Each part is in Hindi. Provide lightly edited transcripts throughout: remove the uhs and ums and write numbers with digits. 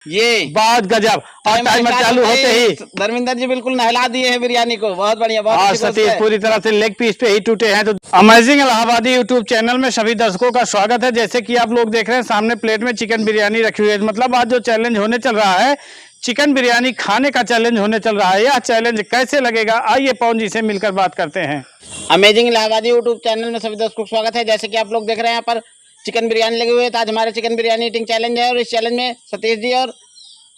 ये बहुत गजब। और टाइमर चालू होते ही धर्मेंद्र जी बिल्कुल नहला दिए हैं बिरयानी को। बहुत बढ़िया, बहुत और अच्छी कोशिश सतीश है। पूरी तरह से लेग पीस पे ही टूटे हैं। तो अमेजिंग इलाहाबादी यूट्यूब चैनल में सभी दर्शकों का स्वागत है। जैसे कि आप लोग देख रहे हैं सामने प्लेट में चिकन बिरयानी रखी हुई है। मतलब आज जो चैलेंज होने चल रहा है, चिकन बिरयानी खाने का चैलेंज होने चल रहा है। यह चैलेंज कैसे लगेगा, आइए पवन जी से मिलकर बात करते हैं। अमेजिंग इलाहाबादी यूट्यूब चैनल में सभी दर्शकों का स्वागत है। जैसे कि आप लोग देख रहे हैं यहाँ पर चिकन बिरयानी लगी हुई है। तो आज हमारे चिकन बिरयानी ईटिंग चैलेंज है और इस चैलेंज में सतीश जी और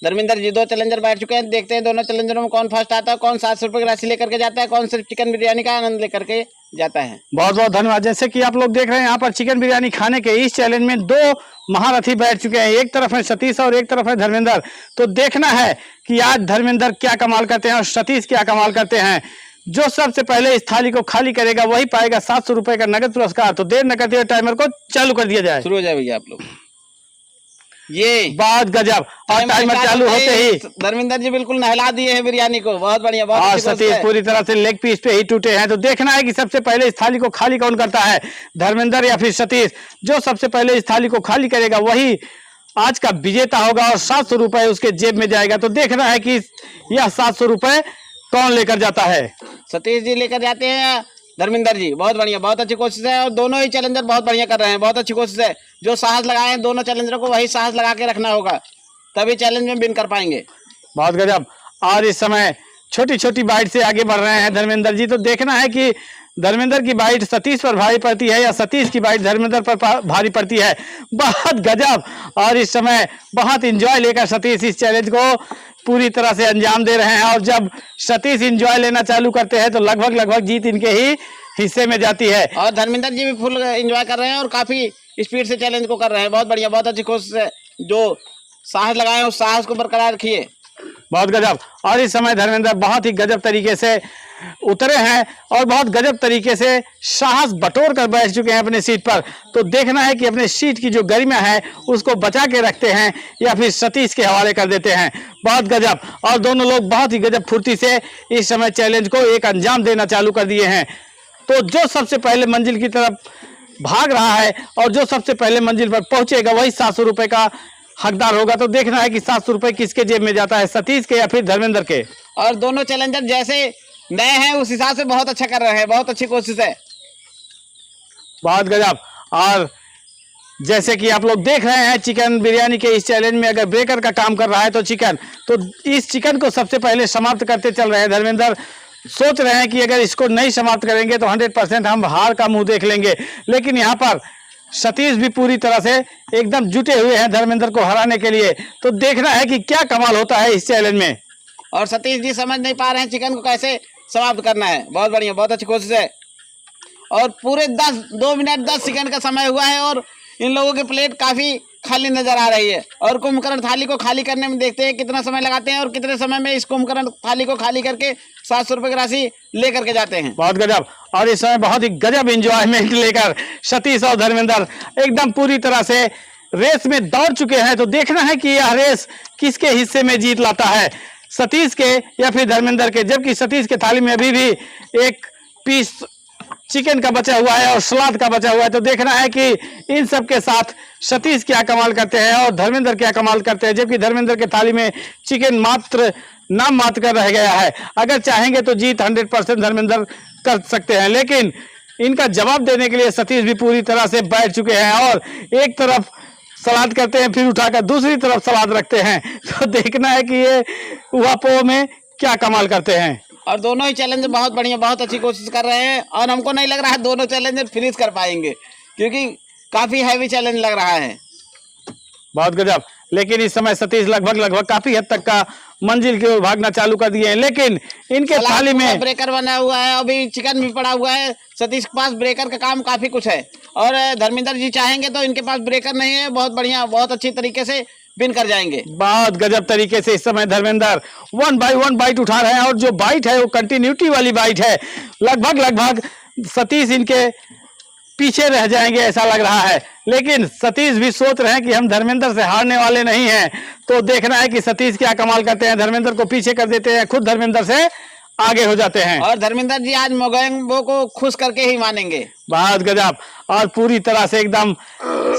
धर्मेंद्र जी दो चैलेंजर बैठ चुके हैं। देखते हैं दोनों चैलेंजरों में कौन फर्स्ट आता है, कौन 700 रुपये की राशि लेकर के जाता है, कौन सिर्फ चिकन बिरयानी का आनंद लेकर के जाता है। बहुत बहुत धन्यवाद। जैसे कि आप लोग देख रहे हैं यहाँ पर चिकन बिरयानी खाने के इस चैलेंज में दो महारथी बैठ चुके हैं। एक तरफ है सतीश और एक तरफ है धर्मेंद्र। तो देखना है कि आज धर्मेंद्र क्या कमाल करते हैं और सतीश क्या कमाल करते हैं। जो सबसे पहले इस थाली को खाली करेगा वही पाएगा 700 रुपए का नगद पुरस्कार। तो देर न करते हुए टाइमर को चालू कर दिया जाए। शुरू हो जाए भैया आप लोग। ये बहुत गजब। और टाइमर चालू होते ही धर्मेंद्र जी बिल्कुल नहला दिए हैं बिरयानी को। बहुत बढ़िया, बहुत और अच्छी कोशिश सतीश है। पूरी तरह से लेग पीस पे ही टूटे हैं। तो देखना है कि सबसे पहले इस थाली को खाली कौन करता है, धर्मेंद्र या फिर सतीश। जो सबसे पहले इस थाली को खाली करेगा वही आज का विजेता होगा और 700 रुपए उसके जेब में जाएगा। तो देखना है कि यह 700 रुपए कौन लेकर जाता है। सतीश जी लेकर जाते हैं, धर्मेंद्र जी। बहुत बढ़िया, बहुत अच्छी कोशिश है और दोनों ही चैलेंजर बहुत बढ़िया कर रहे हैं। बहुत अच्छी कोशिश है। जो साहस लगाए हैं दोनों चैलेंजरों को वही साहस लगा के रखना होगा, तभी चैलेंज में विन कर पाएंगे। बहुत गजब। और इस समय छोटी छोटी बाइट से आगे बढ़ रहे हैं धर्मेंद्र जी। तो देखना है कि धर्मेंद्र की बाइट सतीश पर भारी पड़ती है या सतीश की बाइट धर्मेंद्र पर भारी पड़ती है। बहुत गजब। और इस समय बहुत इंजॉय लेकर सतीश इस चैलेंज को पूरी तरह से अंजाम दे रहे हैं। और जब सतीश इंजॉय लेना चालू करते हैं तो लगभग जीत इनके ही हिस्से में जाती है। और धर्मेंद्र जी भी फुल एंजॉय कर रहे हैं और काफी स्पीड से चैलेंज को कर रहे हैं। बहुत बढ़िया, बहुत अच्छी कोशिश है। जो साहस लगाए उस साहस को बरकरार रखिए। बहुत गजब। और इस समय धर्मेंद्र बहुत ही गजब तरीके से उतरे हैं और बहुत गजब तरीके से साहस बटोर कर बैठ चुके हैं अपने सीट पर। तो देखना है कि अपने सीट की जो गरिमा है उसको बचा के रखते हैं या फिर सतीश के हवाले कर देते हैं। बहुत गजब। और दोनों लोग बहुत ही गजब फुर्ती से इस समय चैलेंज को एक अंजाम देना चालू कर दिए हैं। तो जो सबसे पहले मंजिल की तरफ भाग रहा है और जो सबसे पहले मंजिल पर पहुंचेगा वही 700 रुपए का हकदार होगा। तो देखना है कि 700 रुपए किसके जेब में जाता है, सतीश के या फिर धर्मेंद्र के। और दोनों चैलेंजर जैसे नए हैं उस हिसाब से बहुत अच्छा कर रहे हैं। बहुत अच्छी कोशिश है। बहुत गजब। और जैसे कि आप लोग देख रहे हैं चिकन बिरयानी के इस चैलेंज में अगर ब्रेकर का काम कर रहा है तो इस चिकन को सबसे पहले समाप्त करते चल रहे हैं धर्मेंद्र। सोच रहे हैं कि अगर इसको नहीं समाप्त करेंगे तो 100% हम हार का मुंह देख लेंगे। लेकिन यहाँ पर सतीश भी पूरी तरह से एकदम जुटे हुए हैं धर्मेंद्र को हराने के लिए। तो देखना है कि क्या कमाल होता है इस चैलेंज में। और सतीश जी समझ नहीं पा रहे हैं चिकन को कैसे समाप्त करना है। बहुत बढ़िया, बहुत अच्छी कोशिश है। और पूरे 2 मिनट 10 सेकंड का समय हुआ है और इन लोगों की प्लेट काफी खाली नजर आ रही है। और कुंभकर्ण थाली को खाली करने में देखते हैं कितना समय लगाते हैं और कितने समय में इस कुंभकर्ण थाली को खाली करके 700 रुपए की राशि लेकर के जाते हैं। बहुत गजब। और इस समय बहुत ही गजब एंजॉयमेंट लेकर सतीश और धर्मेंद्र एकदम पूरी तरह से रेस में दौड़ चुके हैं। तो देखना है कि यह रेस किसके हिस्से में जीत लाता है, सतीश के या फिर धर्मेंद्र के। जबकि सतीश के थाली में अभी भी एक पीस चिकन का बचा हुआ है और सलाद का बचा हुआ है। तो देखना है कि इन सब के साथ सतीश क्या कमाल करते हैं और धर्मेंद्र क्या कमाल करते हैं। जबकि धर्मेंद्र के थाली में चिकन मात्र नाम मात्र कर रह गया है। अगर चाहेंगे तो जीत 100% धर्मेंद्र कर सकते हैं। लेकिन इनका जवाब देने के लिए सतीश भी पूरी तरह से बैठ चुके हैं और एक तरफ सलाद करते हैं फिर उठाकर दूसरी तरफ सलाद रखते हैं। तो देखना है कि ये वापो में क्या कमाल करते हैं। और दोनों ही चैलेंजर बहुत बढ़िया, बहुत अच्छी कोशिश कर रहे हैं। और हमको नहीं लग रहा है दोनों चैलेंजर फिनिश कर पाएंगे क्योंकि काफी हैवी चैलेंज लग रहा है। बहुत गजब। लेकिन इस समय सतीश लगभग काफी हद तक का मंजिल की ओर भागना चालू कर दिए हैं। लेकिन इनके थाली में ब्रेकर बना हुआ है, अभी चिकन भी पड़ा हुआ है। सतीश के पास ब्रेकर का काम काफी कुछ है और धर्मेंद्र जी चाहेंगे तो इनके पास ब्रेकर नहीं है। बहुत बढ़िया, बहुत अच्छी तरीके से विन कर जाएंगे। बहुत गजब तरीके से इस समय धर्मेंद्र 1 बाय 1 बाइट उठा रहे हैं और जो बाइट है वो कंटिन्यूटी वाली बाइट है। लगभग सतीश इनके पीछे रह जाएंगे ऐसा लग रहा है। लेकिन सतीश भी सोच रहे हैं कि हम धर्मेंद्र से हारने वाले नहीं हैं। तो देखना है कि सतीश क्या कमाल करते हैं। धर्मेंद्र को पीछे कर देते हैं, खुद धर्मेंद्र से आगे हो जाते हैं। और धर्मेंद्र जी आज मोगैम्बो को खुश करके ही मानेंगे। बहुत गजब। और पूरी तरह से एकदम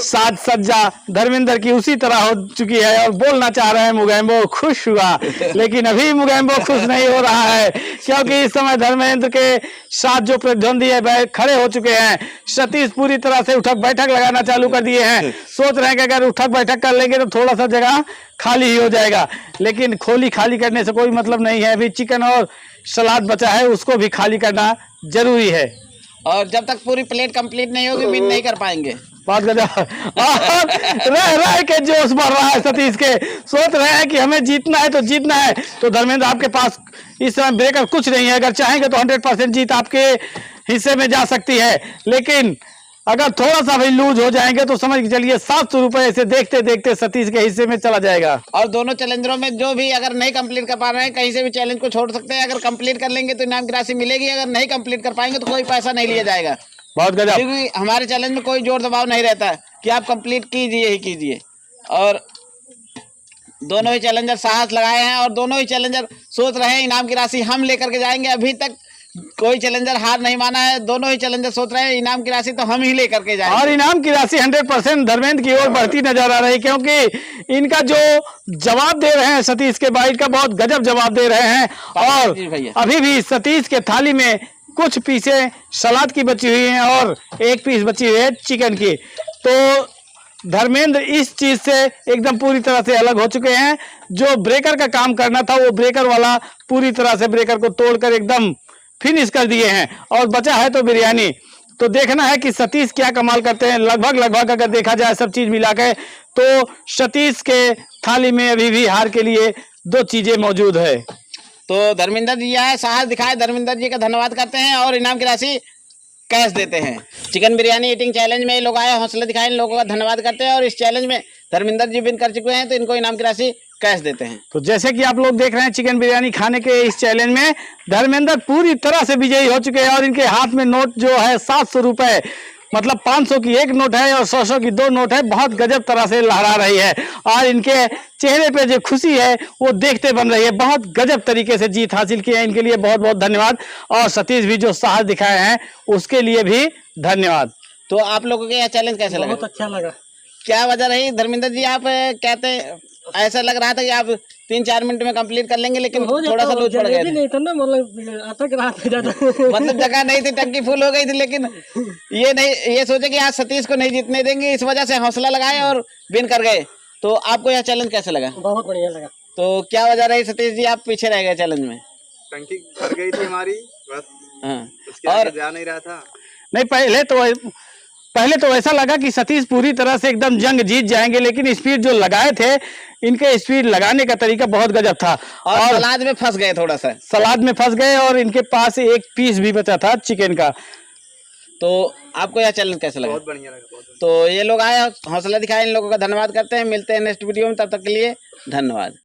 साज सज्जा धर्मेंद्र की उसी तरह हो चुकी है और बोलना चाह रहे हैं मोगैम्बो खुश हुआ, लेकिन अभी मोगैम्बो खुश नहीं हो रहा है, क्योंकि इस समय धर्मेंद्र के साथ जो प्रतिद्वंदी है वह खड़े हो चुके हैं। सतीश पूरी तरह से उठक बैठक लगाना चालू कर दिए हैं, सोच रहे हैं कि अगर उठक बैठक कर लेंगे तो थोड़ा सा जगह खाली ही हो जाएगा, लेकिन खोली खाली करने से कोई मतलब नहीं है। अभी चिकन और सलाद बचा है, उसको भी खाली करना जरूरी है। और जब तक पूरी प्लेट कंप्लीट नहीं होगी विन नहीं कर पाएंगे। बात गजब। रह के जोश बढ़ रहा है सतीश के, सोच रहे हैं कि हमें जीतना है तो जीतना है। तो धर्मेंद्र आपके पास इस समय ब्रेकर कुछ नहीं है, अगर चाहेंगे तो 100% जीत आपके हिस्से में जा सकती है, लेकिन अगर थोड़ा सा भी लूज हो जाएंगे तो समझ के चलिए 700 रुपए से देखते देखते सतीश के हिस्से में चला जाएगा। और दोनों चैलेंजरों में जो भी अगर नहीं कंप्लीट कर पा रहे हैं कहीं से भी चैलेंज को छोड़ सकते हैं, अगर कंप्लीट कर लेंगे तो इनाम की राशि मिलेगी, अगर नहीं कंप्लीट कर पाएंगे तो कोई पैसा नहीं लिया जाएगा। बहुत गजब। क्योंकि हमारे चैलेंज में कोई जोर दबाव नहीं रहता है कि आप कंप्लीट कीजिए ही कीजिए। और दोनों ही चैलेंजर साहस लगाए हैं और दोनों ही चैलेंजर सोच रहे हैं इनाम की राशि हम लेकर के जाएंगे। अभी तक कोई चैलेंजर हार नहीं माना है, दोनों ही चैलेंजर सोच रहे हैं इनाम की राशि तो हम ही लेकर के जाएंगे। और इनाम की राशि 100% धर्मेंद्र की ओर बढ़ती नजर आ रही है, क्योंकि इनका जो जवाब दे रहे हैं सतीश के भाई का बहुत गजब जवाब दे रहे हैं। और अभी भी सतीश के थाली में कुछ पीसें सलाद की बची हुई हैं और एक पीस बची हुई है चिकन की। तो धर्मेंद्र इस चीज से एकदम पूरी तरह से अलग हो चुके हैं। जो ब्रेकर का काम करना था वो ब्रेकर वाला पूरी तरह से ब्रेकर को तोड़कर एकदम फिनिश कर दिए हैं और बचा है तो बिरयानी। तो देखना है कि सतीश क्या कमाल करते हैं। लगभग अगर देखा जाए सब चीज मिला के तो सतीश के थाली में अभी भी हार के लिए 2 चीजें मौजूद है। तो धर्मेंद्र जी आए, साहस दिखाए, धर्मेंद्र जी का धन्यवाद करते हैं और इनाम की राशि कैश देते हैं। चिकन बिरयानी ईटिंग चैलेंज में ये लोग आए, हौसला दिखाए, इन लोगों का धन्यवाद करते हैं और इस चैलेंज में धर्मेंद्र जी विन कर चुके हैं तो इनको इनाम की राशि कैश देते हैं। तो जैसे कि आप लोग देख रहे हैं चिकन बिरयानी खाने के इस चैलेंज में धर्मेंद्र पूरी तरह से विजयी हो चुके हैं और इनके हाथ में नोट जो है 700 रुपए, मतलब 500 की 1 नोट है और 100 की 2 नोट है, बहुत गजब तरह से लहरा रही है और इनके चेहरे पे जो खुशी है वो देखते बन रही है। बहुत गजब तरीके से जीत हासिल की है, इनके लिए बहुत बहुत धन्यवाद। और सतीश भी जो साहस दिखाए हैं उसके लिए भी धन्यवाद। तो आप लोगों के यह चैलेंज कैसे लगा? बहुत अच्छा लगा। क्या वजह रही धर्मेंद्र जी? आप कहते ऐसा लग रहा था कि आप 3-4 मिनट में कंप्लीट कर लेंगे, लेकिन थोड़ा सा लूज पड़ गया नहीं था ना, मतलब अटक रहा था ज्यादा। मतलब जगह नहीं थी, टंकी फुल हो गई थी, लेकिन ये सोचे कि आज सतीश को नहीं जीतने देंगे, इस वजह से हौसला लगाए और विन कर गए। तो आपको यह चैलेंज कैसे लगा? बहुत बढ़िया लगा। तो क्या वजह रही सतीश जी आप पीछे रह गए चैलेंज में? टंकी भर गई थी हमारी, बस उसके और आगे जा नहीं रहा था। नहीं, पहले तो ऐसा लगा कि सतीश पूरी तरह से एकदम जंग जीत जाएंगे, लेकिन स्पीड जो लगाए थे, इनके स्पीड लगाने का तरीका बहुत गजब था और सलाद में फंस गए, थोड़ा सा सलाद में फंस गए और इनके पास एक पीस भी बचा था चिकन का। तो आपको यह चैलेंज कैसे लगा? बहुत बढ़िया लगा। तो ये लोग आए, हौसला दिखाए, इन लोगों का धन्यवाद करते हैं। मिलते हैं नेक्स्ट वीडियो में, तब तक के लिए धन्यवाद।